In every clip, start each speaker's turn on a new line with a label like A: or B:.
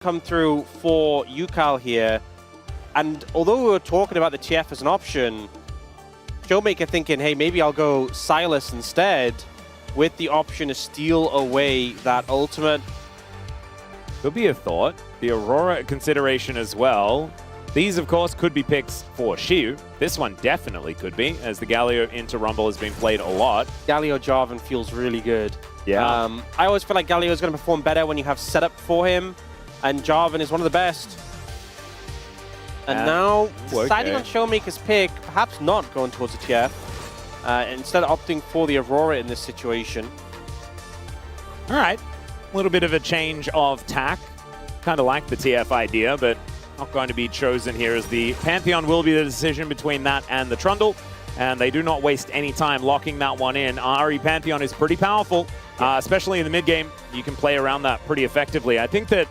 A: come through for Yukal here, and although we were talking about the TF as an option, Showmaker thinking, hey, maybe I'll go Silas instead, with the option to steal away that ultimate.
B: Could be a thought. The Aurora consideration as well. These, of course, could be picks for Xiu. This one definitely could be, as the Galio into Rumble has been played a lot.
A: Galio Jarvan feels really good.
B: Yeah.
A: I always feel like Galio is going to perform better when you have setup for him, and Jarvan is one of the best. And now, deciding on Showmaker's pick, perhaps not going towards the TF, instead opting for the Aurora in this situation.
B: All right. A little bit of a change of tack. Kind of like the TF idea, but not going to be chosen here, as the Pantheon will be the decision between that and the Trundle, and they do not waste any time locking that one in. Ahri Pantheon is pretty powerful, especially in the mid game. You can play around that pretty effectively. I think that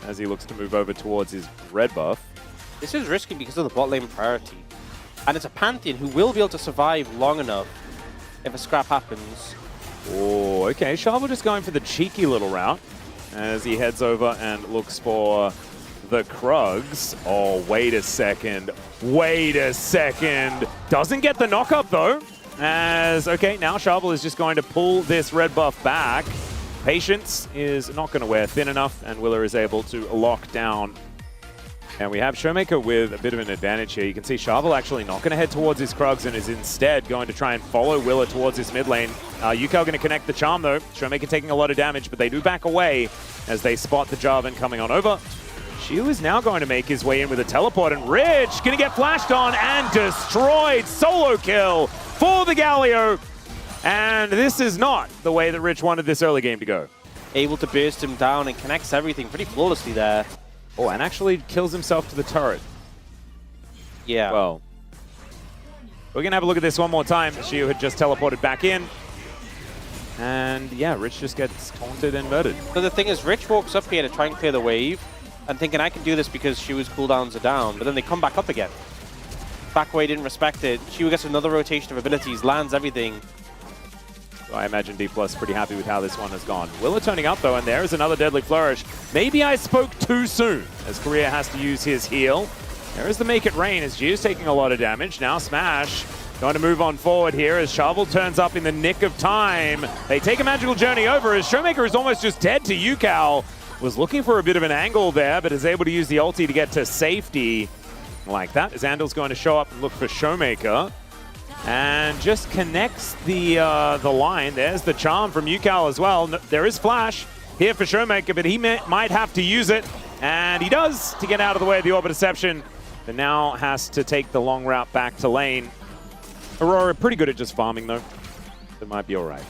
B: as he looks to move over towards his red buff.
A: This is risky because of the bot lane priority. And it's a Pantheon who will be able to survive long enough if a scrap happens.
B: Oh, okay. Sharvel just going for the cheeky little route as he heads over and looks for the Krugs. Oh, wait a second. Wait a second. Doesn't get the knock-up, though. As, okay, now Sharvel is just going to pull this red buff back. Patience is not going to wear thin enough, and Willer is able to lock down. And we have Showmaker with a bit of an advantage here. You can see Sharvel actually not going to head towards his Krugs and is instead going to try and follow Willer towards his mid lane. Yukal going to connect the charm though. Showmaker taking a lot of damage, but they do back away as they spot the Jarvan coming on over. Xiu is now going to make his way in with a teleport, and Rich going to get flashed on and destroyed. Solo kill for the Galio. And this is not the way that Rich wanted this early game to go.
A: Able to burst him down and connects everything pretty flawlessly there.
B: Oh, and actually kills himself to the turret.
A: Yeah.
B: Well, we're going to have a look at this one more time. Xiu had just teleported back in. And yeah, Rich just gets taunted and murdered.
A: So the thing is, Rich walks up here to try and clear the wave and thinking I can do this because Xiu's cooldowns are down, but then they come back up again. Back away, didn't respect it. Xiu gets another rotation of abilities, lands everything.
B: So I imagine D+ pretty happy with how this one has gone. Willer turning up though, and there is another deadly flourish. Maybe I spoke too soon, as Korea has to use his heal. There is the Make It Rain, as Giu's taking a lot of damage. Now Smash going to move on forward here as Sharvel turns up in the nick of time. They take a magical journey over as Showmaker is almost just dead to Yukal. Was looking for a bit of an angle there, but is able to use the ulti to get to safety. Like that, as Andal's going to show up and look for Showmaker. And just connects the line. There's the charm from Yukal as well. There is flash here for Showmaker, but he might have to use it. And he does to get out of the way of the Orbit Deception. But now has to take the long route back to lane. Aurora pretty good at just farming though. It might be all right.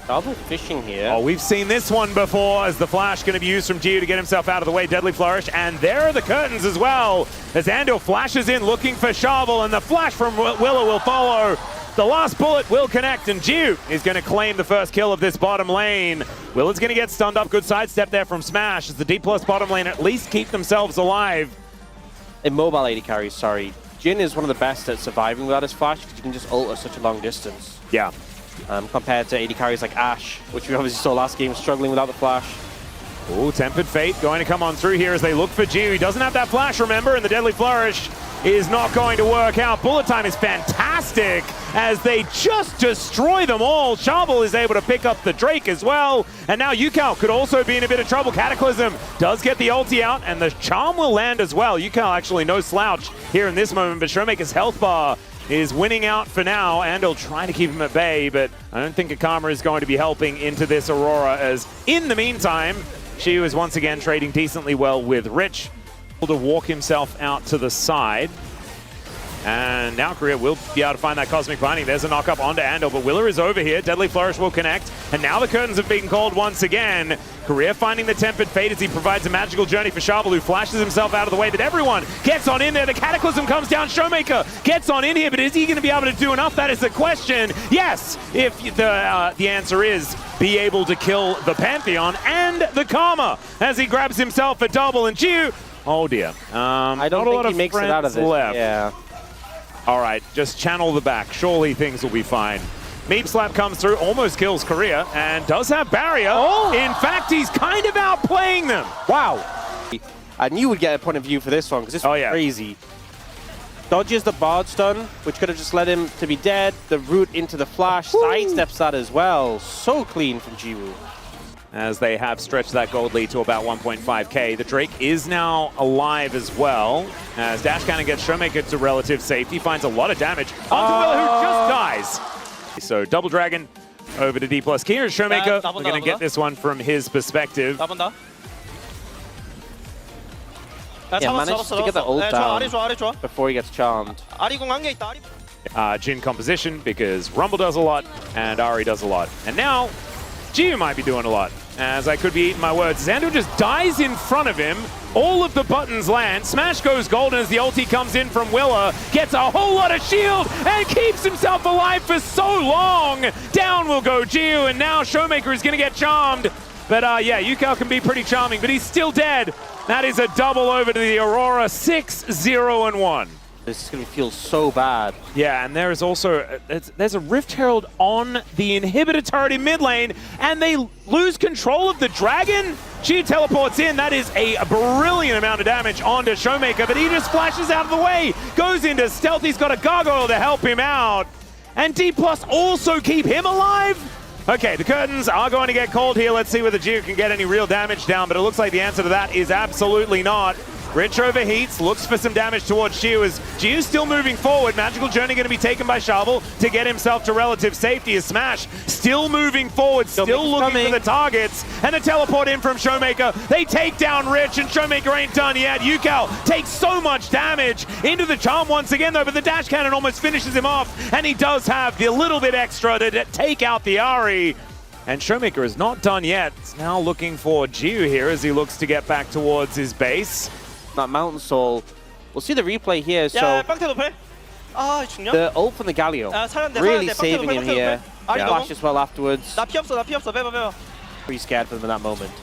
A: Double fishing here.
B: Oh, we've seen this one before, as the flash going to be used from Giu to get himself out of the way. Deadly Flourish, and there are the curtains as well, as Andal flashes in looking for Sharvel, and the flash from Willer will follow. The last bullet will connect, and Giu is going to claim the first kill of this bottom lane. Willer's going to get stunned up. Good sidestep there from Smash, as the D+ bottom lane at least keep themselves alive.
A: Immobile AD carries, sorry. Jhin is one of the best at surviving without his flash, because you can just ult at such a long distance.
B: Yeah.
A: Compared to AD carries like Ashe, which we obviously saw last game, struggling without the flash.
B: Oh, Tempered Fate going to come on through here as they look for Giu. He doesn't have that flash, remember, and the Deadly Flourish is not going to work out. Bullet time is fantastic as they just destroy them all. Sharvel is able to pick up the Drake as well, and now Yukal could also be in a bit of trouble. Cataclysm does get the ulti out, and the charm will land as well. Yukal actually no slouch here in this moment, but Showmaker's health bar is winning out for now. Andal trying to keep him at bay, but I don't think Akama is going to be helping into this Aurora, as in the meantime, Xiu is once again trading decently well with Rich. Able to walk himself out to the side. And now Korea will be able to find that Cosmic Binding. There's a knock-up onto Andal, but Willer is over here. Deadly Flourish will connect. And now the curtains have been called once again. Korea finding the Tempered Fate as he provides a magical journey for Shabal, who flashes himself out of the way, but everyone gets on in there. The Cataclysm comes down. Showmaker gets on in here, but is he going to be able to do enough? That is the question. Yes, if the answer is be able to kill the Pantheon and the Karma as he grabs himself a double. And Jiu, oh dear.
A: I don't think he makes it out of it.
B: Left.
A: Yeah.
B: All right, just channel the back. Surely things will be fine. Meep Slap comes through, almost kills Korea, and does have barrier.
A: Oh.
B: In fact, he's kind of outplaying them.
A: Wow. I knew we'd get a point of view for this one, because this was crazy. Dodges the Bard stun, which could have just led him to be dead. The route into the flash, sidesteps that as well. So clean from Jiwoo.
B: As they have stretched that gold lead to about 1.5k. The Drake is now alive as well. As Dash Cannon gets Showmaker to relative safety, finds a lot of damage onto Will, who just dies. So Double Dragon over to D+. Here's Showmaker. We're going to get this one from his perspective.
A: Yeah, managed to get the ult down before he gets charmed.
B: Jin composition, because Rumble does a lot and Ari does a lot. And now, Jiu might be doing a lot, as I could be eating my words. Xander just dies in front of him. All of the buttons land. Smash goes golden as the ulti comes in from Willa. Gets a whole lot of shield and keeps himself alive for so long. Down will go Jiu, and now Showmaker is going to get charmed. But yeah, Yukao can be pretty charming, but he's still dead. That is a double over to the Aurora, 6-0-1.
A: This is going to feel so bad.
B: Yeah, and there is also, there's a Rift Herald on the inhibitor turret in mid lane, and they lose control of the dragon. She teleports in. That is a brilliant amount of damage onto Showmaker, but he just flashes out of the way, goes into stealth. He's got a gargoyle to help him out. And D+ also keep him alive. Okay, the curtains are going to get called here. Let's see whether Jiu can get any real damage down, but it looks like the answer to that is absolutely not. Rich overheats, looks for some damage towards Jiu as Jiu's still moving forward. Magical Journey going to be taken by Shabal to get himself to relative safety. As Smash still moving forward, still looking for the targets. And the teleport in from Showmaker. They take down Rich, and Showmaker ain't done yet. Yukao takes so much damage into the charm once again though, but the dash cannon almost finishes him off, and he does have the little bit extra to take out the Ari. And Showmaker is not done yet. He's now looking for Jiu here as he looks to get back towards his base.
A: That Mountain Soul. We'll see the replay here. So the ult from the Galio really saving him here. Flash as well afterwards. Pretty scared for them in that moment.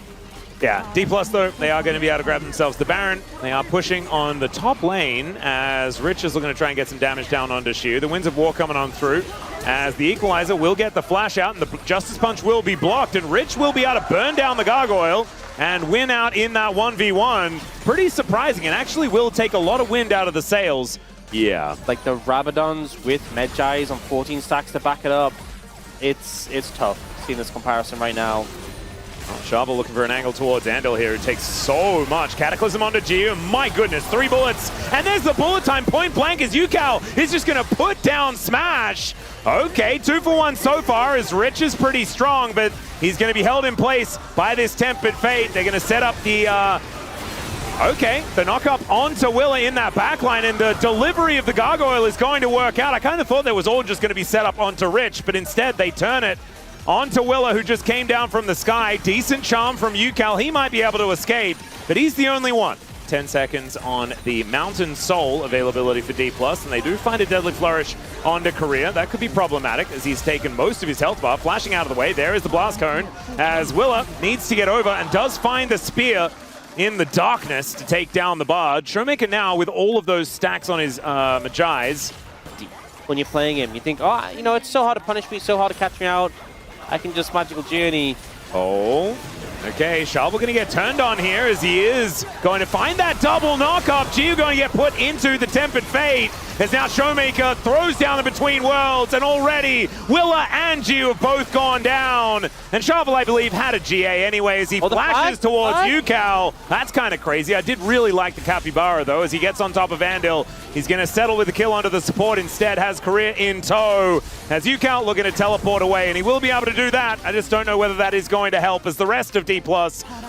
B: Yeah, D+ though, they are going to be able to grab themselves the Baron. They are pushing on the top lane as Rich is looking to try and get some damage down onto Shu. The Winds of War coming on through as the Equalizer will get the flash out and the Justice Punch will be blocked, and Rich will be able to burn down the Gargoyle and win out in that 1v1. Pretty surprising, and actually will take a lot of wind out of the sails. Yeah.
A: Like the Rabadons with Medjais on 14 stacks to back it up. It's tough seeing this comparison right now.
B: Shabal looking for an angle towards Andal here, who takes so much. Cataclysm onto Jiu. My goodness, 3 bullets. And there's the bullet time point blank as Yukao is just going to put down Smash. Okay, 2 for 1 so far as Rich is pretty strong, but he's going to be held in place by this Tempered Fate. They're going to set up the... the knock-up onto Willa in that backline, and the delivery of the Gargoyle is going to work out. I kind of thought that was all just going to be set up onto Rich, but instead they turn it onto Willa, who just came down from the sky. Decent charm from Yukal. He might be able to escape, but he's the only one. 10 seconds on the Mountain Soul availability for D+, and they do find a Deadly Flourish onto Korea. That could be problematic as he's taken most of his health bar. Flashing out of the way, there is the Blast Cone as Willa needs to get over and does find the Spear in the darkness to take down the Bard. Showmaker now with all of those stacks on his Majais.
A: When you're playing him, you think, oh, you know, it's so hard to punish me, so hard to catch me out. I can just Magical Journey.
B: Oh, okay. Shabal going to get turned on here as he is going to find that double knock-up. Jiu going to get put into the Tempered Fate as now Showmaker throws down the Between Worlds, and already Willa and Jiu have both gone down. And Shabal, I believe, had a GA anyway as he flashes towards Yukao. That's kind of crazy. I did really like the Capybara, though, as he gets on top of Andil. He's going to settle with the kill onto the support instead, has Korea in tow. As Yukao looking to teleport away, and he will be able to do that. I just don't know whether that is going to help as the rest of D+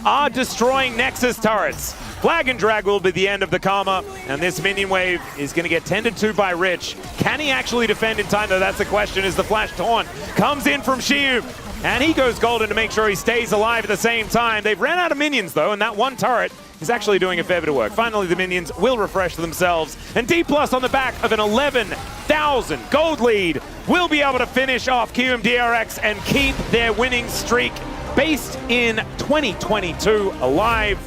B: are destroying Nexus turrets. Flag and drag will be the end of the Karma, and this minion wave is going to get tended to by Rich. Can he actually defend in time, though? That's the question, as the flash taunt comes in from Shiyu. And he goes golden to make sure he stays alive at the same time. They've ran out of minions, though, and that one turret is actually doing a fair bit of work. Finally, the minions will refresh themselves, and D+ on the back of an 11,000 gold lead will be able to finish off KRX and keep their winning streak based in 2022 alive.